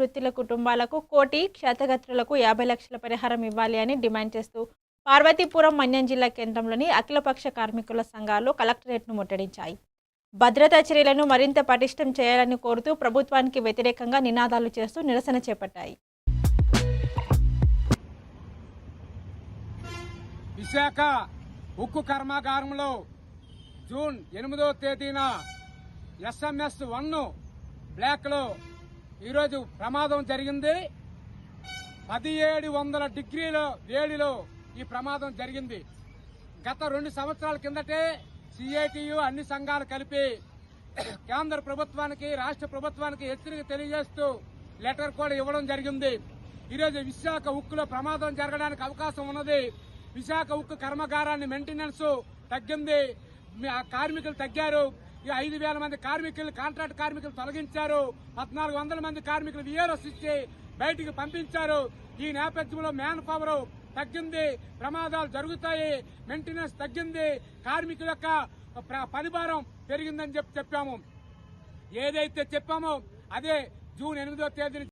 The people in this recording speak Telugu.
మృతుల కుటుంబాలకు 1 కోటి, క్షతగాత్రులకు 50 లక్షల పరిహారం ఇవ్వాలి అని డిమాండ్ చేస్తూ పార్వతీపురం మన్యం జిల్లా కేంద్రంలోని అఖిలపక్ష కార్మికుల సంఘాలు కలెక్టరేట్ను ముట్టడించాయి. భద్రతా చర్యలను మరింత పటిష్టం చేయాలని కోరుతూ ప్రభుత్వానికి వ్యతిరేకంగా నినాదాలు చేస్తూ నిరసన చేపట్టాయి. విశాఖ ఉక్కు కర్మాగారంలో జూన్ 8వ తేదీన SMS-1 బ్లాక్లో ఈరోజు ప్రమాదం జరిగింది. 1700 డిగ్రీల వేడిలో ఈ ప్రమాదం జరిగింది. గత 2 సంవత్సరాల కిందటే CITU అన్ని సంఘాలు కలిపి కేంద్ర ప్రభుత్వానికి రాష్ట్ర ప్రభుత్వానికి హెచ్చరిక తెలియజేస్తూ లెటర్ కూడా ఇవ్వడం జరిగింది. ఈరోజు విశాఖ ఉక్కులో ప్రమాదం జరగడానికి అవకాశం ఉన్నది. విశాఖ ఉక్కు కర్మాగారాన్ని మెయింటెనెన్స్ తగ్గింది, కార్మికులు తగ్గారు. 5,000 మంది కార్మికులు కాంట్రాక్ట్ కార్మికులు తొలగించారు. 1,400 మంది కార్మికులు VRS ఇచ్చి బయటికి పంపించారు. ఈ నేపథ్యంలో మ్యాన్ పవర్ తగ్గింది, ప్రమాదాలు జరుగుతాయి, మెయింటెనెన్స్ తగ్గింది, కార్మికుల యొక్క పనిభారం పెరిగిందని చెప్పాము. ఏదైతే చెప్పామో అదే జూన్ 8వ తేదీన